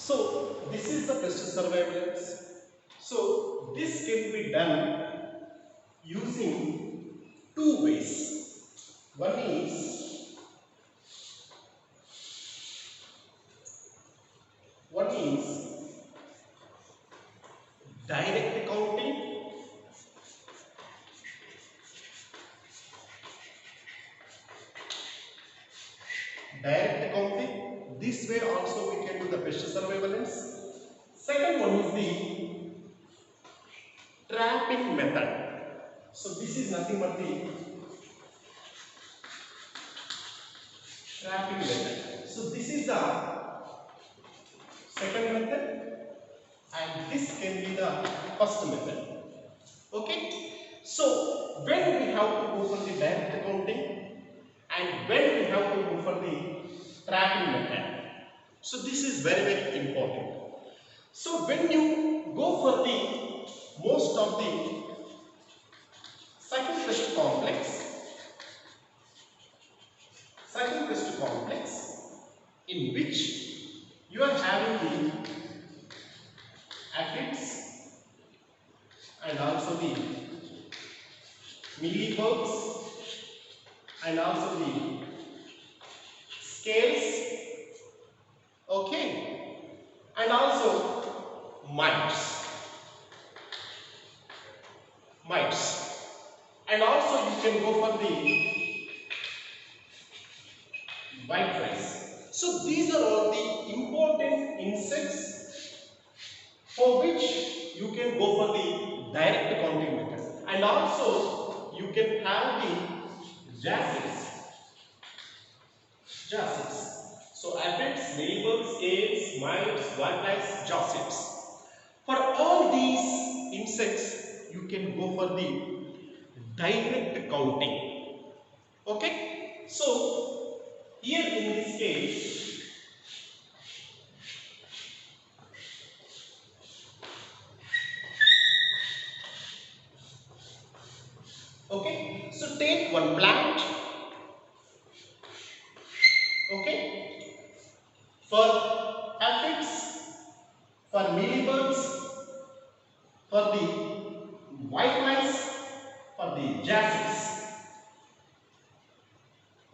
So this is the pest surveillance. So this can be done using two ways. One is direct counting. This way also we can do the pest surveillance. Second one is the trapping method. So this is nothing but the trapping method. So this is the second method and this can be the first method. Okay. So when we have to go for the direct counting and when we have to go for the trapping method. So this is very important. So when you go for the most of the cycle pest complex in which you are having the aphids and also the mealybugs and also the scales, okay, and also mites, and also you can go for the white rice. So these are all the important insects for which you can go for the direct counting method, and also you can have the jacids. So aphids, mealybugs, scales, mites, white lice, jacids. For all these insects, you can go for the direct counting. Okay? So here in this case, okay, so take one plant, okay, for aphids, for mealybugs, for the white mice, for the jacids,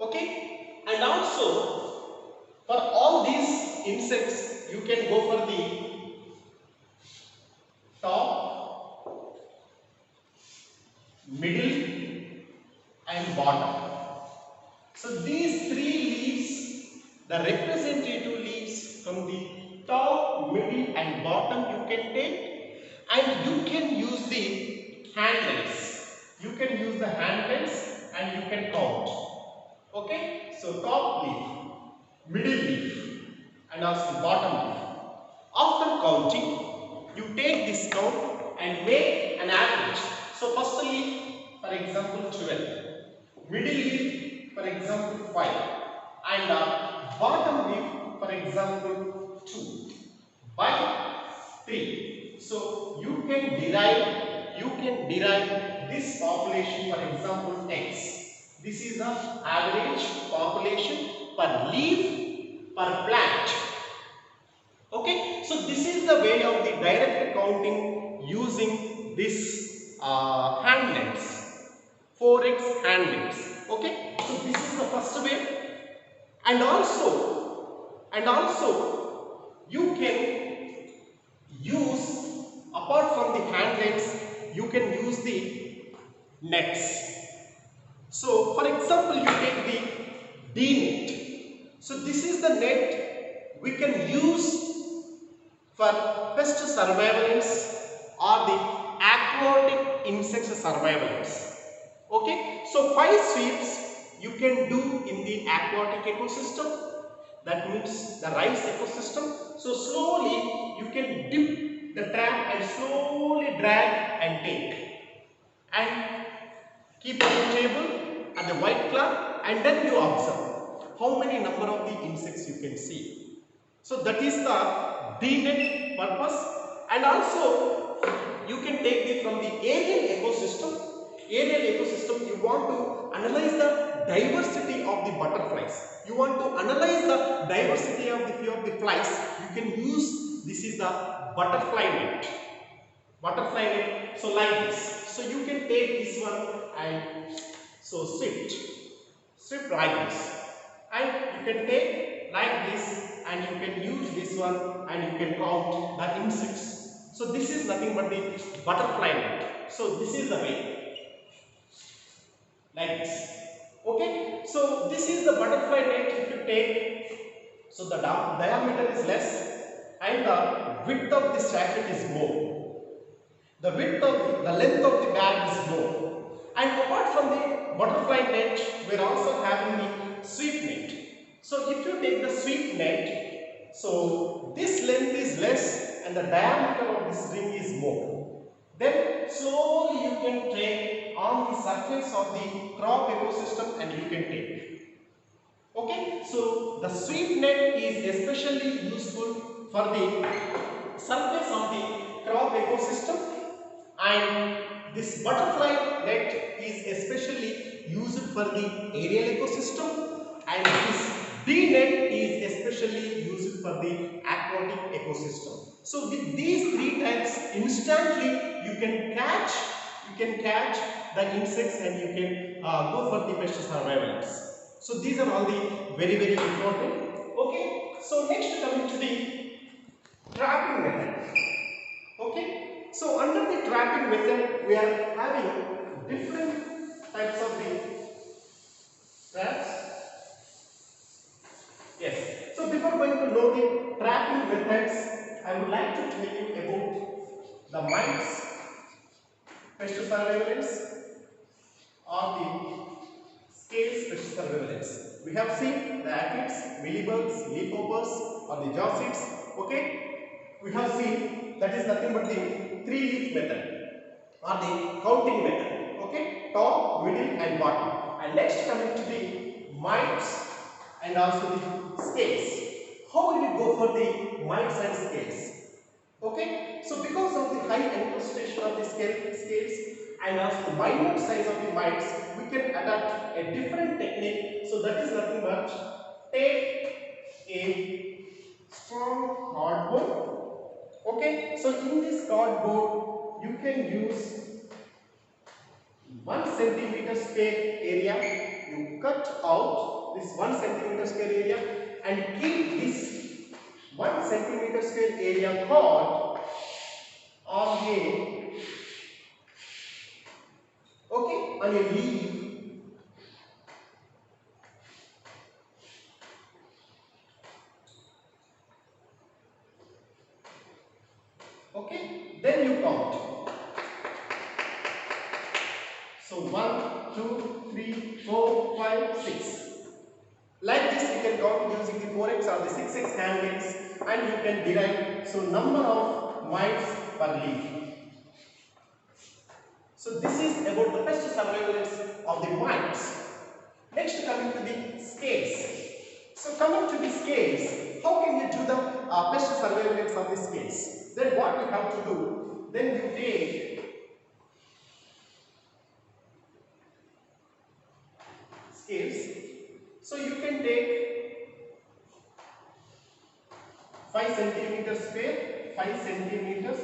okay, and also for all these insects you can go for the top, middle and bottom. So these three leaves, the representative leaves from the top, middle and bottom you can take, and you can use the handles. You can use the handles and you can count. Okay? So top leaf, middle leaf and also bottom leaf. After counting, you take this count and make an average. So first leaf, for example 12, middle leaf for example 5, and bottom leaf for example 2 by 3. So you can derive this population, for example X. This is the average population per leaf per plant. Okay, so this is the way of the direct counting using this handlets, 4x handlets. Okay, so this is the first way, and also you can use, apart from the handlets, you can use the nets. So for example, you take the D net. So this is the net we can use for pest surveillance or the aquatic insect surveillance. Okay, so 5 sweeps you can do in the aquatic ecosystem, that means the rice ecosystem. So slowly you can dip the trap and slowly drag and take and keep on the table at the white cloth, and then you observe how many number of the insects you can see. So that is the D-net purpose, and also you can take it from the aerial ecosystem. You want to analyze the diversity of the butterflies. You want to analyze the diversity of the few of the flies, you can use, this is the butterfly net. Butterfly net, so like this. So you can take this one and so swift like this, and you can take like this and you can use this one and you can count the insects. So this is nothing but the butterfly net. So this is the way, like this. Okay, so this is the butterfly net. If you take, so the diameter is less and the width of the sachet is more. The length of the bag is more. And apart from the butterfly net, we are also having the sweep net. So if you take the sweep net, so this length is less and the diameter of this ring is more. Then slowly you can take on the surface of the crop ecosystem and you can take. Okay, so the sweep net is especially useful for the surface of the crop ecosystem, and this butterfly net is especially used for the aerial ecosystem, and this bee net is especially used for the aquatic ecosystem. So with these three types, instantly you can catch the insects and you can go for the pest surveillance. So these are all the very important. Okay, so next coming to the trapping method. Okay, so under the trapping method we are having different types of the traps. Yes, so before going to know the trapping methods, I would like to tell you about the mites, pest surveillance, or the scales pest surveillance. We have seen the aphids, mealybugs, leafhoppers, or the josseeds. Okay, we have seen that is nothing but the three-leaf method or the counting method. Okay, top, middle, and bottom. And next coming to the mites and also the scales. How will we go for the mites and scales? Okay, so because of the high incrustation of the scales and also the minute size of the mites, we can adapt a different technique. So that is nothing but take a strong cardboard. Okay, so in this cardboard you can use 1 centimeter square area. You cut out this 1 centimeter square area and keep this 1 centimeter square area cord on a leaf. Okay, then you count. So 1, 2, 3, 4, 5, 6. Like this you can count using the 4x or the 6x handles, and you can derive so number of mites per leaf. So this is about the pest surveillance of the mites. Next coming to the scales. So coming to the scales, how can you do the pest surveillance of the scales? Then what you have to do? Then you take scales. So you can take 5 centimeters square, 5 centimeters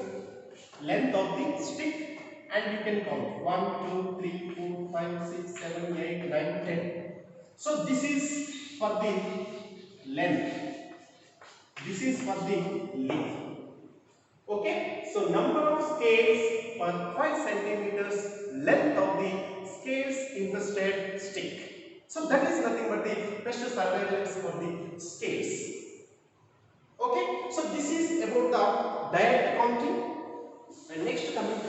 length of the stick, and you can count 1, 2, 3, 4, 5, 6, 7, 8, 9, 10. So this is for the length. This is for the leaf. Okay, so number of scales per 5 centimeters length of the scales infested stick. So that is nothing but the pest surveillance for the scales. Okay, so this is about the direct counting. And next coming to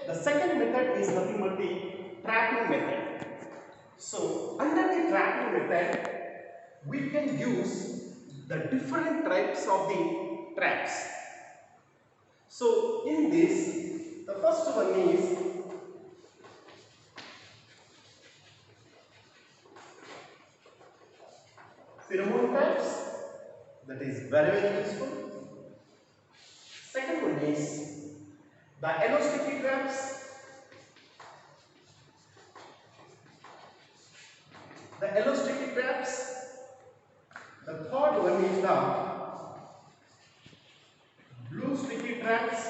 the second method is nothing but the trapping method. So under the trapping method, we can use the different types of the traps. So in this, the first one is pheromone traps. That is very useful. Second one is the yellow sticky traps, the yellow sticky traps. The third one is the blue sticky traps.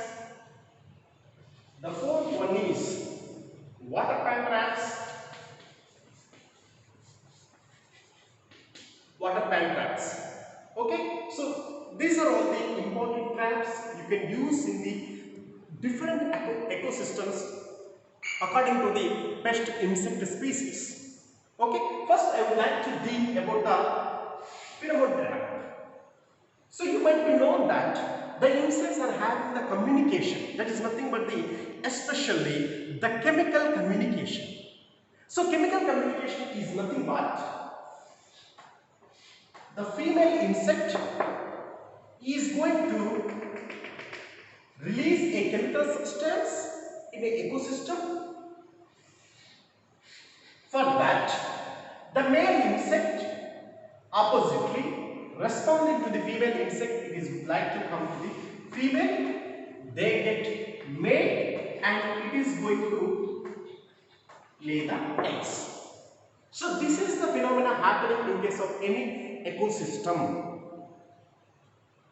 The fourth one is water pan traps. Water pan traps. Okay, so these are all the important traps you can use in the different ecosystems according to the pest insect species. Okay, first I would like to deal about the pheromone trap. So you might be known that the insects are having the communication, that is nothing but the especially the chemical communication. So chemical communication is nothing but the female insect is going to release a chemical substance in an ecosystem. For that, the male insect oppositely responding to the female insect, it is like to come to the female, they get mate and it is going to lay the eggs. So this is the phenomena happening in case of any ecosystem.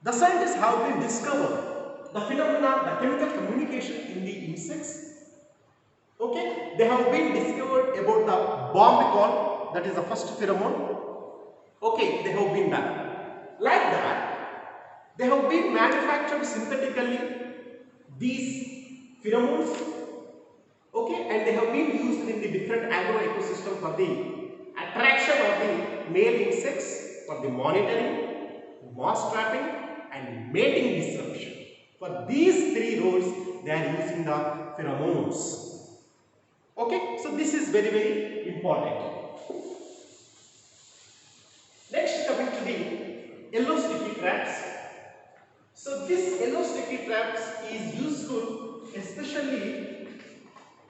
The scientists have been discovered the phenomena, the chemical communication in the insects. Okay, they have been discovered about the bomb call, that is the first pheromone. Okay, they have been done. Like that, they have been manufactured synthetically these pheromones. Okay, and they have been used in the different agro ecosystem for the attraction of the male insects, for the monitoring, mass trapping and mating disruption. For these three roles, they are using the pheromones. Okay, so this is very, very important. Next, coming to the yellow sticky traps. So this yellow sticky traps is useful especially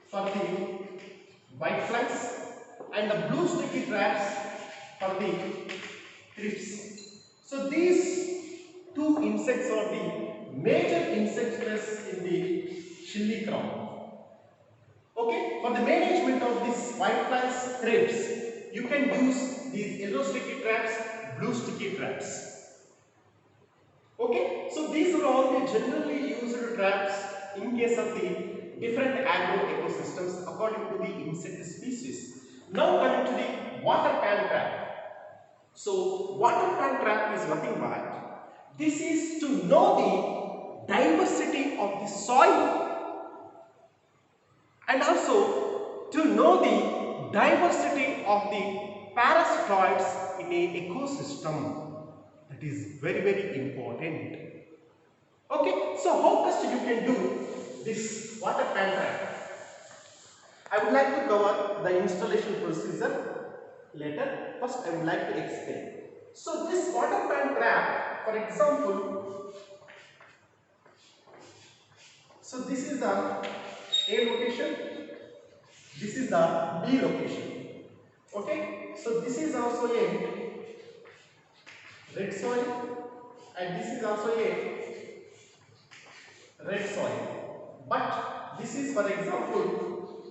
for the whiteflies and the blue sticky traps for the thrips. So these two insects are the major insect pests in the chili crown. Okay, for the management of these whiteflies, thrips, you can use these yellow sticky traps, blue sticky traps. Okay, so these are all the generally used traps in case of the different agro ecosystems according to the insect species. Now coming to the water pan trap. So water pan trap is nothing but this is to know the diversity of the soil and also to know the diversity of the parasitoids in an ecosystem. That is very, very important. Okay, so how best you can do this water pan trap? I would like to cover the installation procedure later. First, I would like to explain. So this water pan trap, for example, so this is the A location, this is the B location. Okay, so this is also a red soil and this is also a red soil. But this is, for example,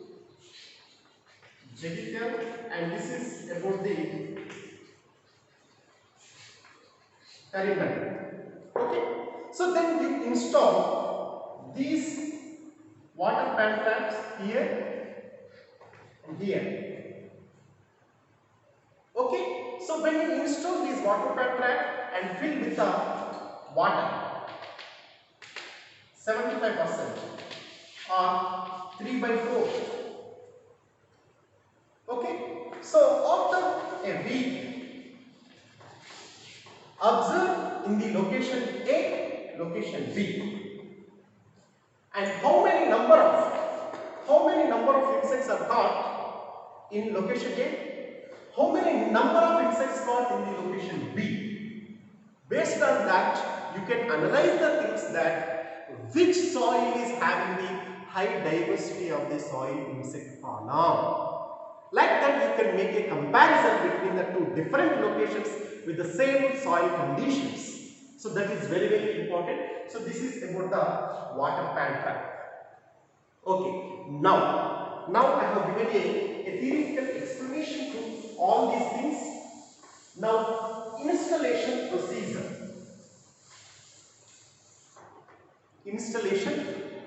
Jedical and this is about the Caribbean. Okay, so then you install these water pan traps here and here. Okay, so when you install this water pan trap and fill with the water 75% or 3/4. Okay, so after a week, observe in the location A, location B, and how many number of insects are caught in location A, how many number of insects caught in the location B. Based on that, you can analyze the things that which soil is having the high diversity of the soil insect fauna. Like that, you can make a comparison between the two different locations with the same soil conditions. So that is very, very important. So this is about the water pan trap. Okay, now I have given a theoretical explanation to all these things. Now, installation procedure. Installation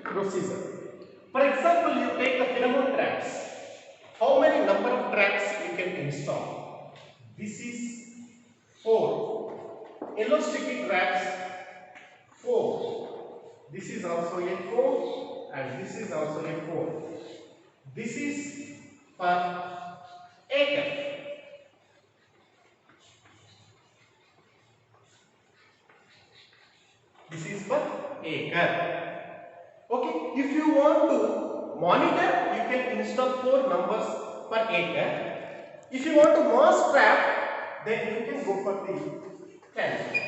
procedure. For example, you take the pheromone traps. How many number of traps you can install? This is 4. Yellow sticky traps 4. This is also a 4 and this is also a 4. This is per acre. This is per acre. Okay, if you want to monitor, you can install 4 numbers per acre. If you want to mass trap, then you can go for the 10.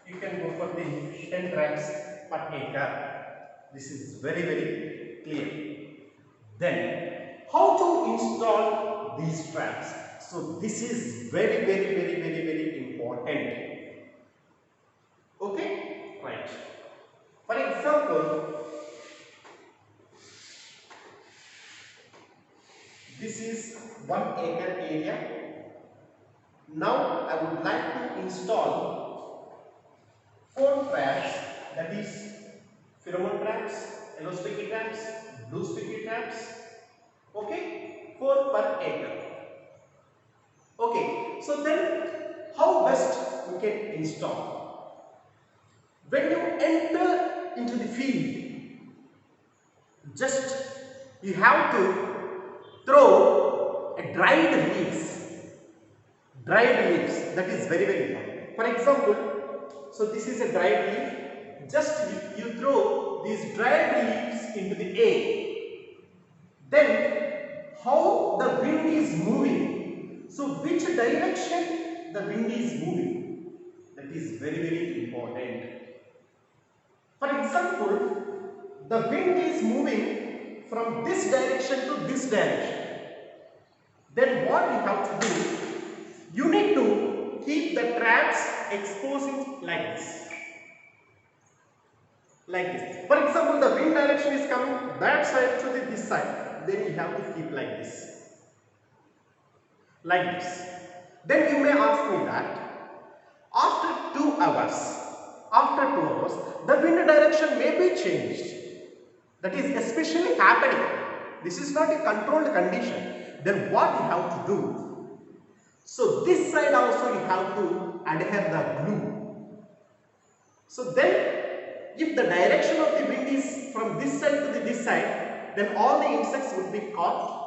You can go for the 10 traps per acre. This is very clear. Then, how to install these traps? So this is very important. Okay, right. For example, this is 1 acre area. Now I would like to install 4 traps, that is pheromone traps, yellow sticky traps, blue sticky traps. Okay, 4 per acre. Okay, so then how best we can install? When you enter into the field, just you have to throw a dried leaves. Dried leaves, that is very important. For example, so this is a dried leaf. Just you throw these dried leaves into the air. Then how the wind is moving. So which direction the wind is moving, that is very important. For example, the wind is moving from this direction to this direction. Then what you have to do, you need to keep the traps exposing like this. Like this. For example, the wind direction is coming that side to this side. Then you have to keep like this. Like this. Then you may ask me that after 2 hours, the wind direction may be changed. That is especially happening. This is not a controlled condition. Then what you have to do? So this side also you have to adhere the glue. So then if the direction of the wind is from this side to this side, then all the insects would be caught.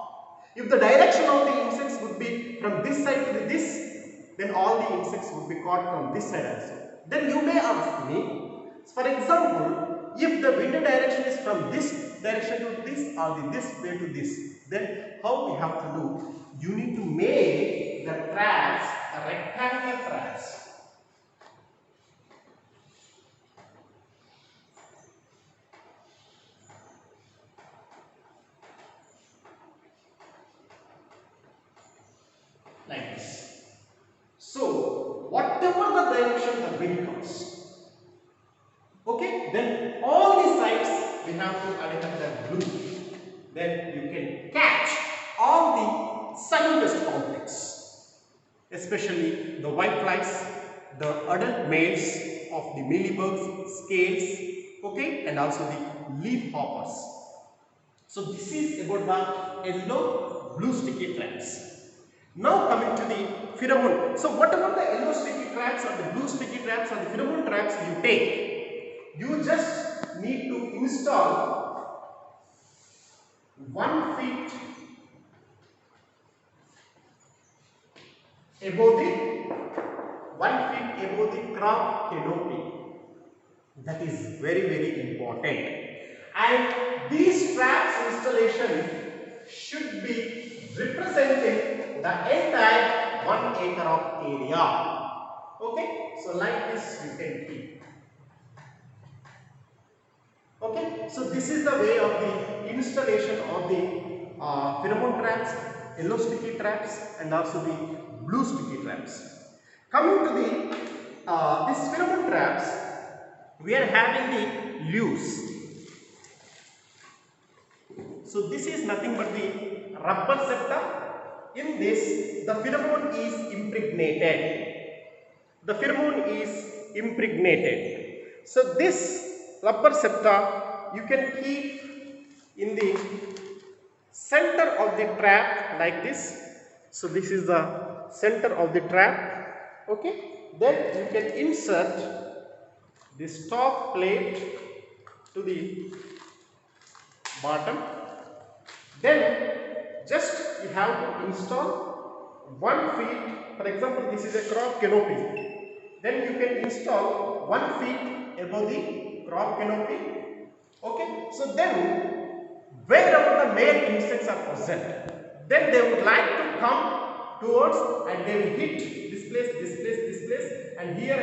If the direction of the insects would be from this side to this, then all the insects would be caught from this side also. Then you may ask me, for example, if the wind direction is from this direction to this or this way to this, then how we have to do? You need to make the traps a rectangular traps. Like this. So, whatever the direction the wind comes, okay, then all the sides we have to adhere the glue. Then you can catch all the sun pest complex, especially the white flies, the adult males of the mealybugs, scales, okay, and also the leaf hoppers. So this is about the yellow blue sticky traps. Now coming to the pheromone. So whatever the yellow sticky traps or the blue sticky traps or the pheromone traps you take, you just need to install 1 feet above the crop canopy. That is very important. And these traps installation should be representing the entire 1 acre of area. Okay, so like this you can keep. Okay, so this is the way of the installation of the pheromone traps, yellow sticky traps, and also the blue sticky traps. Coming to the this pheromone traps, we are having the leaves. So this is nothing but the rubber septa. In this, the pheromone is impregnated. The pheromone is impregnated. So this rubber septa you can keep in the center of the trap like this. So this is the center of the trap. Okay. Then you can insert this top plate to the bottom. Then just you have to install 1 feet. For example, this is a crop canopy. Then you can install 1 feet above the crop canopy. Okay. So then wherever the male insects are present, then they would like to come towards and they will hit this place, and here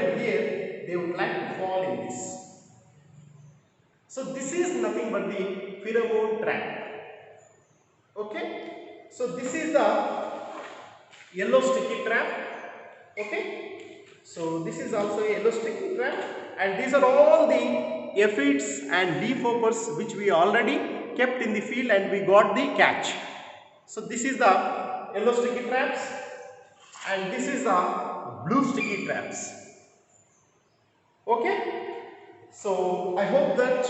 they would like to fall in this. So this is nothing but the pheromone trap. Okay. So this is the yellow sticky trap. Okay. So this is also a yellow sticky trap, and these are all the aphids and leafhoppers which we already kept in the field and we got the catch. So this is the yellow sticky traps, and this is the blue sticky traps. Okay. So I hope that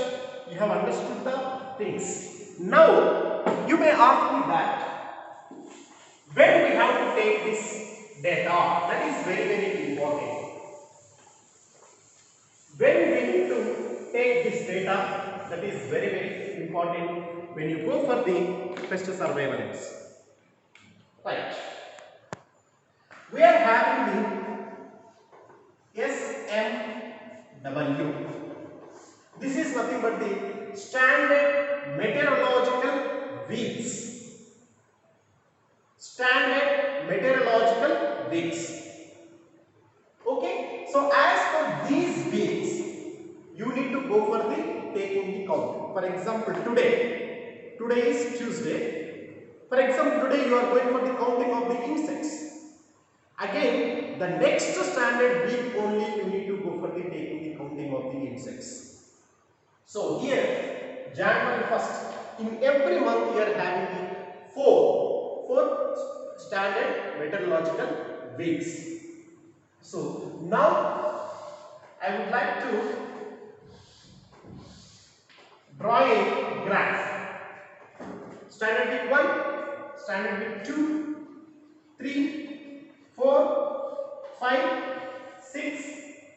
you have understood the things. Now you may ask me that when we have to take this data, that is very important. When we need to take this data, that is very important when you go for the pest surveillance. Right. We are having the SMW. This is nothing but the standard meteorological weeks. Standard meteorological weeks. Okay. So as for these weeks, you need to go for the taking the count. For example, today is Tuesday. For example, today you are going for the counting of the insects. Again, the next standard week only you need to go for the taking the counting of the insects. So here, January 1st, in every month you are having the four standard meteorological weeks. So now I would like to draw a graph. Standard week 1, standard week 2, 3, 4, 5, 6,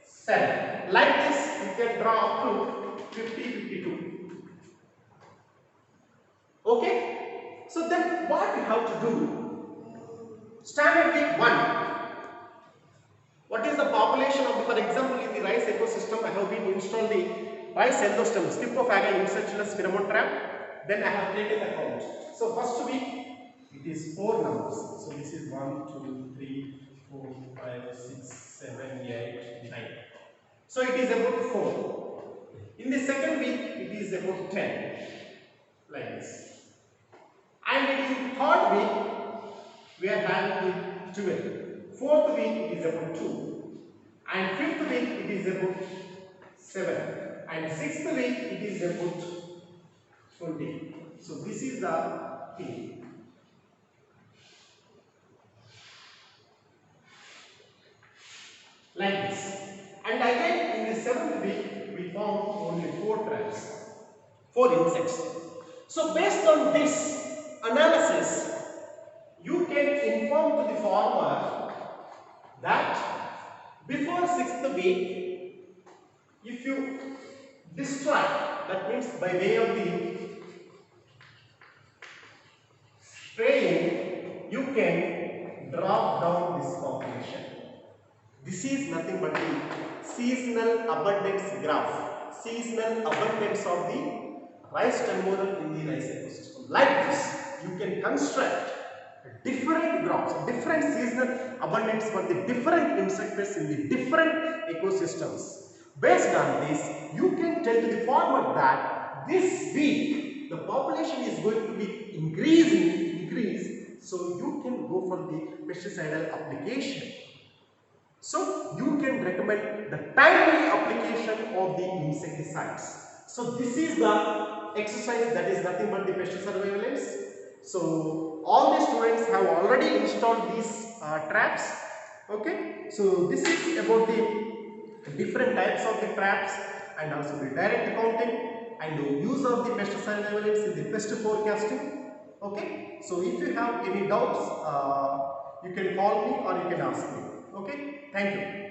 7. Like this, you can draw up to 50, 52. Okay. So then what we have to do? Standard week 1. What is the population of the, for example, in the rice ecosystem, I have been installed the rice endostem, Asst.Prof.SSNAIK insectless pheromone trap. Then I have taken the count. So first week, it is 4 numbers. So this is 1, 2, 3, 4, 5, 6, 7, 8, 9. So it is about 4. In the second week, it is about 10. Like this. And in the third week, we are having the 12. Fourth week, it is about 2. And fifth week, it is about 7. And sixth week, it is about 20. So this is the thing. Like this. And again, in the 7th week, we found only 4 traps, 4 insects. So based on this analysis, you can inform to the farmer that before 6th week, if you destroy, that means by way of the spraying, you can drop down this population. This is nothing but the seasonal abundance graph. Seasonal abundance of the rice temporal in the rice ecosystem. Like this, you can construct different graphs, different seasonal abundance for the different insects in the different ecosystems. Based on this, you can tell to the farmer that this week the population is going to be increasing, so you can go for the pesticidal application. So you can recommend the timely application of the insecticides. So this is the exercise that is nothing but the pest surveillance. So all the students have already installed these traps. Okay. So this is about the different types of the traps and also the direct counting and the use of the pest surveillance in the pest forecasting. Okay. So if you have any doubts, you can call me or you can ask me. Okay. Thank you.